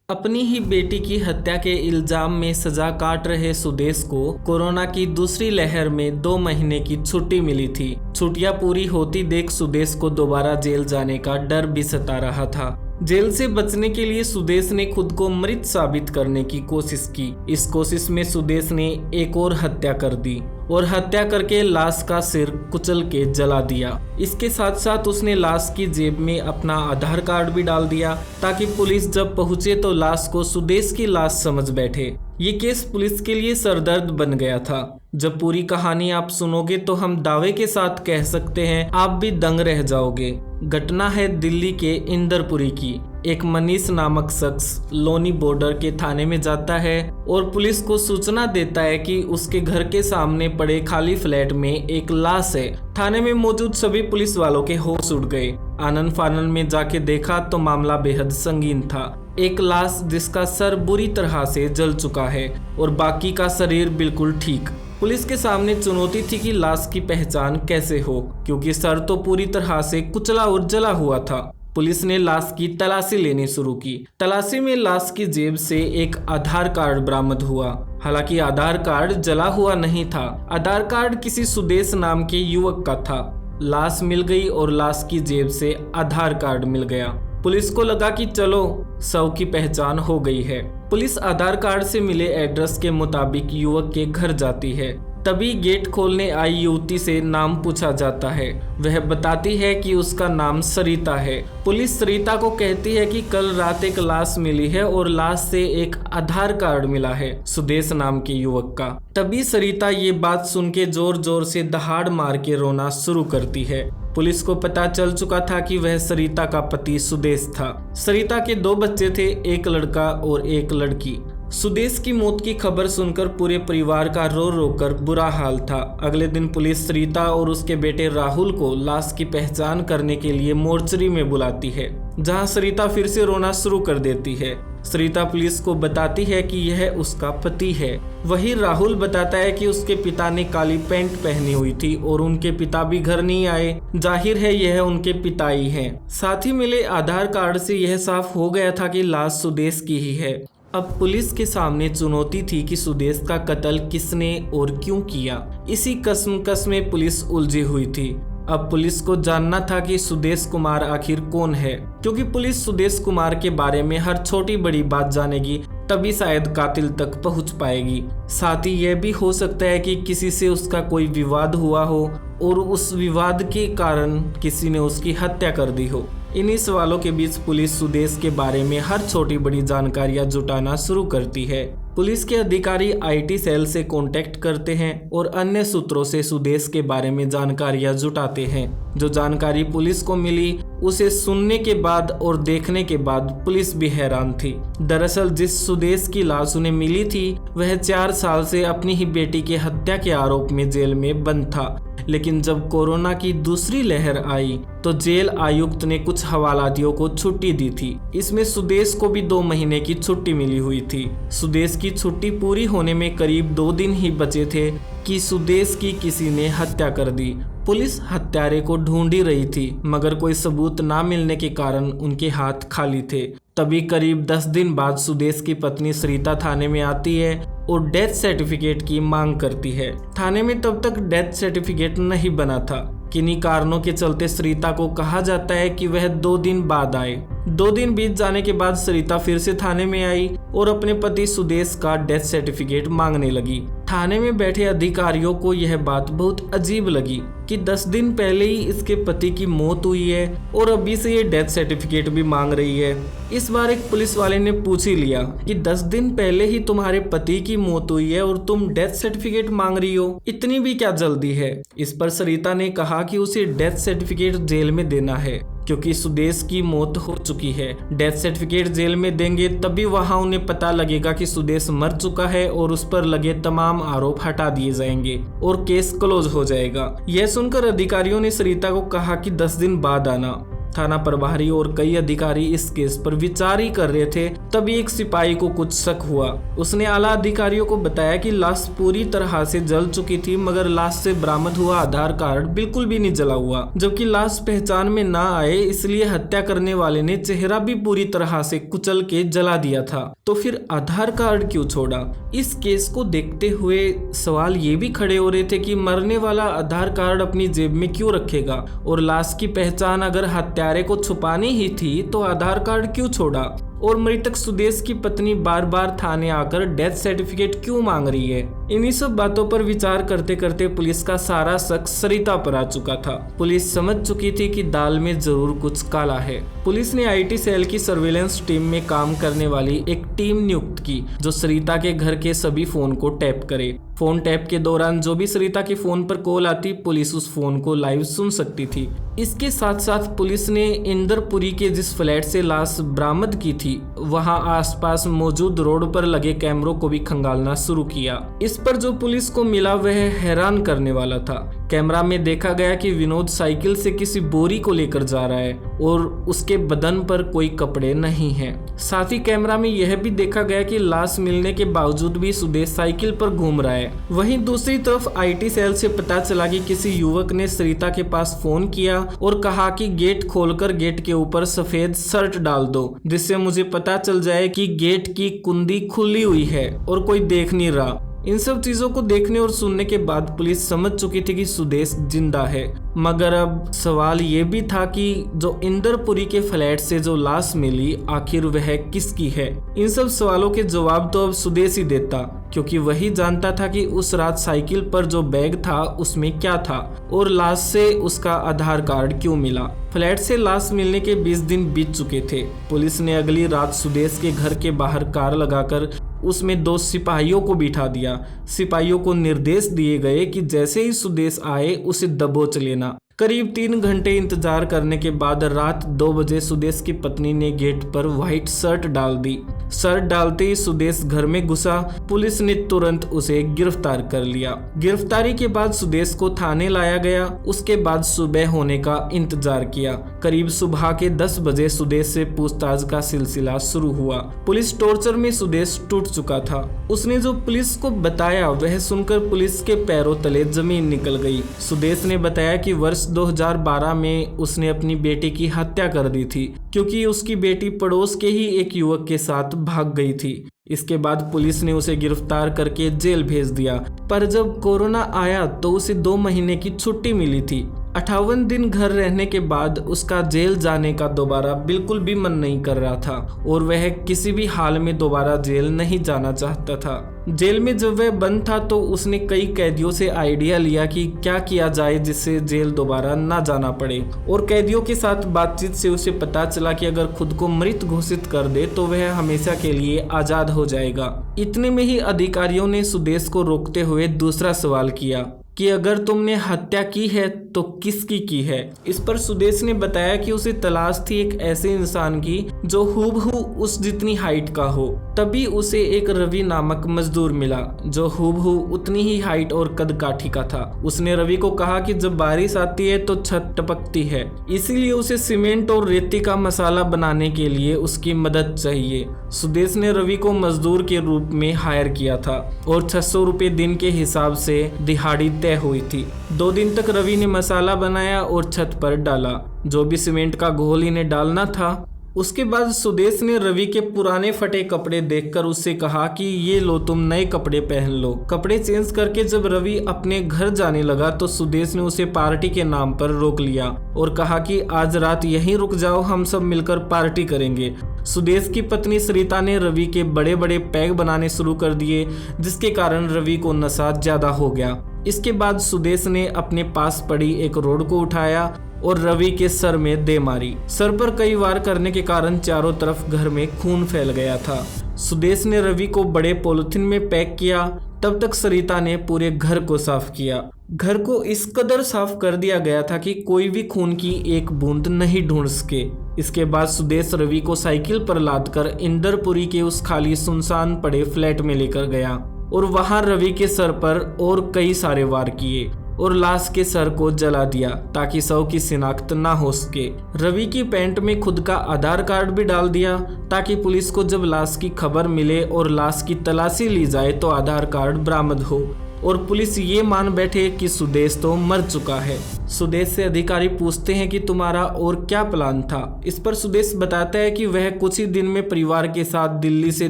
अपनी ही बेटी की हत्या के इल्जाम में सजा काट रहे सुदेश को कोरोना की दूसरी लहर में 2 महीने की छुट्टी मिली थी। छुट्टियां पूरी होती देख सुदेश को दोबारा जेल जाने का डर भी सता रहा था। जेल से बचने के लिए सुदेश ने खुद को मृत साबित करने की कोशिश की। इस कोशिश में सुदेश ने एक और हत्या कर दी और हत्या करके लाश का सिर कुचल के जला दिया। इसके साथ साथ उसने लाश की जेब में अपना आधार कार्ड भी डाल दिया ताकि पुलिस जब पहुंचे तो लाश को सुदेश की लाश समझ बैठे। ये केस पुलिस के लिए सरदर्द बन गया था। जब पूरी कहानी आप सुनोगे तो हम दावे के साथ कह सकते हैं आप भी दंग रह जाओगे। घटना है दिल्ली के इंदरपुरी की। एक मनीष नामक शख्स लोनी बॉर्डर के थाने में जाता है और पुलिस को सूचना देता है कि उसके घर के सामने पड़े खाली फ्लैट में एक लाश है। थाने में मौजूद सभी पुलिस वालों के होश उड़ गए। आनन फानन में जाके देखा तो मामला बेहद संगीन था। एक लाश जिसका सर बुरी तरह से जल चुका है और बाकी का शरीर बिल्कुल ठीक। पुलिस के सामने चुनौती थी कि लाश की पहचान कैसे हो, क्योंकि सर तो पूरी तरह से कुचला और जला हुआ था। पुलिस ने लाश की तलाशी लेनी शुरू की। तलाशी में लाश की जेब से एक आधार कार्ड बरामद हुआ। हालांकि आधार कार्ड जला हुआ नहीं था। आधार कार्ड किसी सुदेश नाम के युवक का था। लाश मिल गई और लाश की जेब से आधार कार्ड मिल गया। पुलिस को लगा कि चलो शव की पहचान हो गई है। पुलिस आधार कार्ड से मिले एड्रेस के मुताबिक युवक के घर जाती है। तभी गेट खोलने आई युवती से नाम पूछा जाता है। वह बताती है कि उसका नाम सरिता है। पुलिस सरिता को कहती है कि कल रात एक लाश मिली है और लाश से एक आधार कार्ड मिला है सुदेश नाम के युवक का। तभी सरिता ये बात सुन के जोर जोर से दहाड़ मार के रोना शुरू करती है। पुलिस को पता चल चुका था कि वह सरिता का पति सुदेश था। सरिता के 2 बच्चे थे, एक लड़का और एक लड़की। सुदेश की मौत की खबर सुनकर पूरे परिवार का रो रो कर बुरा हाल था। अगले दिन पुलिस सरिता और उसके बेटे राहुल को लाश की पहचान करने के लिए मोर्चरी में बुलाती है, जहां सरिता फिर से रोना शुरू कर देती है। सरिता पुलिस को बताती है कि यह उसका पति है। वही राहुल बताता है कि उसके पिता ने काली पैंट पहनी हुई थी और उनके पिता भी घर नहीं आए। जाहिर है यह उनके पिता ही हैं। साथ ही मिले आधार कार्ड से यह साफ हो गया था कि लाश सुदेश की ही है। अब पुलिस के सामने चुनौती थी कि सुदेश का कत्ल किसने और क्यों किया। इसी कश्मकश में पुलिस उलझी हुई थी। अब पुलिस को जानना था कि सुदेश कुमार आखिर कौन है, क्योंकि पुलिस सुदेश कुमार के बारे में हर छोटी बड़ी बात जानेगी, तभी शायद कातिल तक पहुंच पाएगी। साथ ही यह भी हो सकता है कि किसी से उसका कोई विवाद हुआ हो और उस विवाद के कारण किसी ने उसकी हत्या कर दी हो। इन्हीं सवालों के बीच पुलिस सुदेश के बारे में हर छोटी बड़ी जानकारियां जुटाना शुरू करती है। पुलिस के अधिकारी आईटी सेल से कांटेक्ट करते हैं और अन्य सूत्रों से सुदेश के बारे में जानकारियां जुटाते हैं। जो जानकारी पुलिस को मिली उसे सुनने के बाद और देखने के बाद पुलिस भी हैरान थी। दरअसल जिस सुदेश की लाश उन्हें मिली थी वह 4 साल से अपनी ही बेटी की हत्या के आरोप में जेल में बंद था। लेकिन जब कोरोना की दूसरी लहर आई तो जेल आयुक्त ने कुछ हवालातियों को छुट्टी दी थी। इसमें सुदेश को भी 2 महीने की छुट्टी मिली हुई थी। सुदेश की छुट्टी पूरी होने में करीब 2 दिन ही बचे थे कि सुदेश की किसी ने हत्या कर दी। पुलिस हत्यारे को ढूंढ ही रही थी, मगर कोई सबूत ना मिलने के कारण उनके हाथ खाली थे। तभी करीब 10 दिन बाद सुदेश की पत्नी सरिता थाने में आती है और डेथ सर्टिफिकेट की मांग करती है। थाने में तब तक डेथ सर्टिफिकेट नहीं बना था। किन्हीं कारणों के चलते सरिता को कहा जाता है कि वह 2 दिन बाद आए। 2 दिन बीत जाने के बाद सरिता फिर से थाने में आई और अपने पति सुदेश का डेथ सर्टिफिकेट मांगने लगी। थाने में बैठे अधिकारियों को यह बात बहुत अजीब लगी कि 10 दिन पहले ही इसके पति की मौत हुई है और अभी से ये डेथ सर्टिफिकेट भी मांग रही है। इस बार एक पुलिस वाले ने पूछ ही लिया कि 10 दिन पहले ही तुम्हारे पति की मौत हुई है और तुम डेथ सर्टिफिकेट मांग रही हो, इतनी भी क्या जल्दी है। इस पर सरिता ने कहा कि उसे डेथ सर्टिफिकेट जेल में देना है क्योंकि सुदेश की मौत हो चुकी है। डेथ सर्टिफिकेट जेल में देंगे तभी वहां उन्हें पता लगेगा कि सुदेश मर चुका है और उस पर लगे तमाम आरोप हटा दिए जाएंगे और केस क्लोज हो जाएगा। यह सुनकर अधिकारियों ने सरिता को कहा कि 10 दिन बाद आना। थाना प्रभारी और कई अधिकारी इस केस पर विचार ही कर रहे थे, तभी एक सिपाही को कुछ शक हुआ। उसने आला अधिकारियों को बताया कि लाश पूरी तरह से जल चुकी थी, मगर लाश से बरामद हुआ आधार कार्ड बिल्कुल भी नहीं जला हुआ। जबकि लाश पहचान में ना आए, इसलिए हत्या करने वाले ने चेहरा भी पूरी तरह से कुचल के जला दिया था। तो फिर आधार कार्ड क्यों छोड़ा? इस केस को देखते हुए सवाल ये भी खड़े हो रहे थे कि मरने वाला आधार कार्ड अपनी जेब में क्यों रखेगा, और लाश की पहचान अगर हत्यारे को छुपानी ही थी तो आधार कार्ड क्यों छोड़ा, और मृतक सुदेश की पत्नी बार बार थाने आकर डेथ सर्टिफिकेट क्यों मांग रही है। इन्हीं सब बातों पर विचार करते करते पुलिस का सारा शक सरिता पर आ चुका था। पुलिस समझ चुकी थी कि दाल में जरूर कुछ काला है। पुलिस ने आईटी सेल की सर्वेलेंस टीम में काम करने वाली एक टीम नियुक्त की, जो सरिता के घर के सभी फोन को टैप करे। फोन टैप के दौरान जो भी सरिता के फोन पर कॉल आती, पुलिस उस फोन को लाइव सुन सकती थी। इसके साथ साथ पुलिस ने इंदरपुरी के जिस फ्लैट से लाश बरामद की थी, वहां आसपास मौजूद रोड पर लगे कैमरों को भी खंगालना शुरू किया। इस पर जो पुलिस को मिला वह हैरान करने वाला था। कैमरा में देखा गया कि विनोद साइकिल से किसी बोरी को लेकर जा रहा है और उसके बदन पर कोई कपड़े नहीं हैं। साथ ही कैमरा में यह भी देखा गया कि लाश मिलने के बावजूद भी सुदेश साइकिल पर घूम रहा है। वहीं दूसरी तरफ आईटी सेल से पता चला कि किसी युवक ने सरिता के पास फोन किया और कहा कि गेट खोलकर गेट के ऊपर सफेद शर्ट डाल दो, जिससे मुझे पता चल जाए कि गेट की कुंडी खुली हुई है और कोई देख नहीं रहा। इन सब चीजों को देखने और सुनने के बाद पुलिस समझ चुकी थी कि सुदेश जिंदा है। मगर अब सवाल ये भी था कि जो इंदरपुरी के फ्लैट से जो लाश मिली, आखिर वह किसकी है? इन सब सवालों के जवाब तो अब सुदेश ही देता, क्योंकि वही जानता था कि उस रात साइकिल पर जो बैग था उसमें क्या था और लाश से उसका आधार कार्ड क्यों मिला। फ्लैट से लाश मिलने के 20 दिन बीत चुके थे। पुलिस ने अगली रात सुदेश के घर के बाहर कार लगाकर उसमें 2 सिपाहियों को बिठा दिया। सिपाहियों को निर्देश दिए गए कि जैसे ही सुदेश आए उसे दबोच लेना। करीब 3 घंटे इंतजार करने के बाद रात 2 बजे सुदेश की पत्नी ने गेट पर व्हाइट शर्ट डाल दी। शर्ट डालते ही सुदेश घर में घुसा। पुलिस ने तुरंत उसे गिरफ्तार कर लिया। गिरफ्तारी के बाद सुदेश को थाने लाया गया। उसके बाद सुबह होने का इंतजार किया। करीब सुबह के 10 बजे सुदेश से पूछताछ का सिलसिला शुरू हुआ। पुलिस टॉर्चर में सुदेश टूट चुका था। उसने जो पुलिस को बताया वह सुनकर पुलिस के पैरों तले जमीन निकल गई। सुदेश ने बताया कि वर्ष 2012 में उसने अपनी बेटी की हत्या कर दी थी, क्योंकि उसकी बेटी पड़ोस के ही एक युवक के साथ भाग गई थी। इसके बाद पुलिस ने उसे गिरफ्तार करके जेल भेज दिया, पर जब कोरोना आया तो उसे 2 महीने की छुट्टी मिली थी। 58 दिन घर रहने के बाद उसका जेल जाने का दोबारा बिल्कुल भी मन नहीं कर रहा था और वह किसी भी हाल में दोबारा जेल नहीं जाना चाहता था। जेल में जब वह बंद था तो उसने कई कैदियों से आइडिया लिया कि क्या किया जाए जिससे जेल दोबारा ना जाना पड़े, और कैदियों के साथ बातचीत से उसे पता चला कि अगर खुद को मृत घोषित कर दे तो वह हमेशा के लिए आजाद हो जाएगा। इतने में ही अधिकारियों ने सुदेश को रोकते हुए दूसरा सवाल किया कि अगर तुमने हत्या की है तो किसकी की है। इस पर सुदेश ने बताया कि उसे तलाश थी एक ऐसे इंसान की जो हूबहू उस जितनी हाइट का हो। तभी उसे एक रवि नामक मजदूर मिला जो हूबहू उतनी ही हाइट और कद काठी का था। उसने रवि को कहा कि जब बारिश आती है तो छत टपकती है, इसीलिए उसे सीमेंट और रेती का मसाला बनाने के लिए उसकी मदद चाहिए। सुदेश ने रवि को मजदूर के रूप में हायर किया था और 600 रुपये दिन के हिसाब से दिहाड़ी तय हुई थी। 2 दिन तक रवि ने मसाला बनाया और छत पर डाला, जो भी सीमेंट का घोल इन्हें डालना था। उसके बाद सुदेश ने रवि के पुराने फटे कपड़े देखकर उससे कहा कि ये लो, तुम नए कपड़े पहन लो। कपड़े चेंज करके जब रवि अपने घर जाने लगा तो सुदेश ने उसे पार्टी के नाम पर रोक लिया और कहा कि आज रात यहीं रुक जाओ, हम सब मिलकर पार्टी करेंगे। सुदेश की पत्नी सरिता ने रवि के बड़े बड़े पैग बनाने शुरू कर दिए, जिसके कारण रवि को नशा ज्यादा हो गया। इसके बाद सुदेश ने अपने पास पड़ी एक रोड को उठाया और रवि के सर में दे मारी। सर पर कई वार करने के कारण चारों तरफ घर में खून फैल गया था। सुदेश ने रवि को बड़े पॉलिथीन में पैक किया। तब तक सरिता ने पूरे घर को साफ किया। घर को इस कदर साफ कर दिया गया था कि कोई भी खून की एक बूंद नहीं ढूंढ सके। इसके बाद सुदेश रवि को साइकिल पर लादकर इंदरपुरी के उस खाली सुनसान पड़े फ्लैट में लेकर गया और वहां रवि के सर पर और कई सारे वार किए। और लाश के सर को जला दिया ताकि शव की शिनाख्त ना हो सके। रवि की पैंट में खुद का आधार कार्ड भी डाल दिया ताकि पुलिस को जब लाश की खबर मिले और लाश की तलाशी ली जाए तो आधार कार्ड बरामद हो और पुलिस ये मान बैठे कि सुदेश तो मर चुका है। सुदेश से अधिकारी पूछते हैं कि तुम्हारा और क्या प्लान था। इस पर सुदेश बताता है कि वह कुछ ही दिन में परिवार के साथ दिल्ली से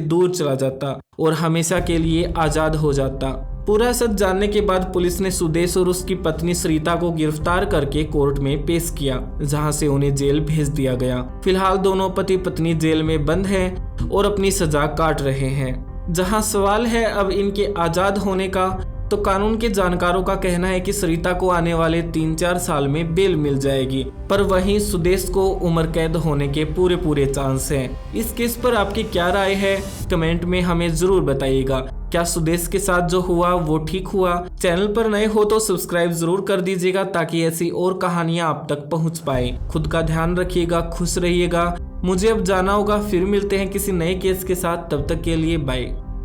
दूर चला जाता और हमेशा के लिए आजाद हो जाता। पूरा सच जानने के बाद पुलिस ने सुदेश और उसकी पत्नी सरिता को गिरफ्तार करके कोर्ट में पेश किया, जहां से उन्हें जेल भेज दिया गया। फिलहाल दोनों पति पत्नी जेल में बंद हैं और अपनी सजा काट रहे हैं। जहां सवाल है अब इनके आजाद होने का, तो कानून के जानकारों का कहना है कि सरिता को आने वाले 3-4 साल में बेल मिल जाएगी, पर वहीं सुदेश को उम्र कैद होने के पूरे चांस हैं। इस केस पर आपकी क्या राय है, कमेंट में हमें जरूर बताइएगा। क्या सुदेश के साथ जो हुआ वो ठीक हुआ? चैनल पर नए हो तो सब्सक्राइब जरूर कर दीजिएगा ताकि ऐसी और कहानियां आप तक पहुंच पाए। खुद का ध्यान रखिएगा, खुश रहिएगा। मुझे अब जाना होगा, फिर मिलते हैं किसी नए केस के साथ। तब तक के लिए बाय।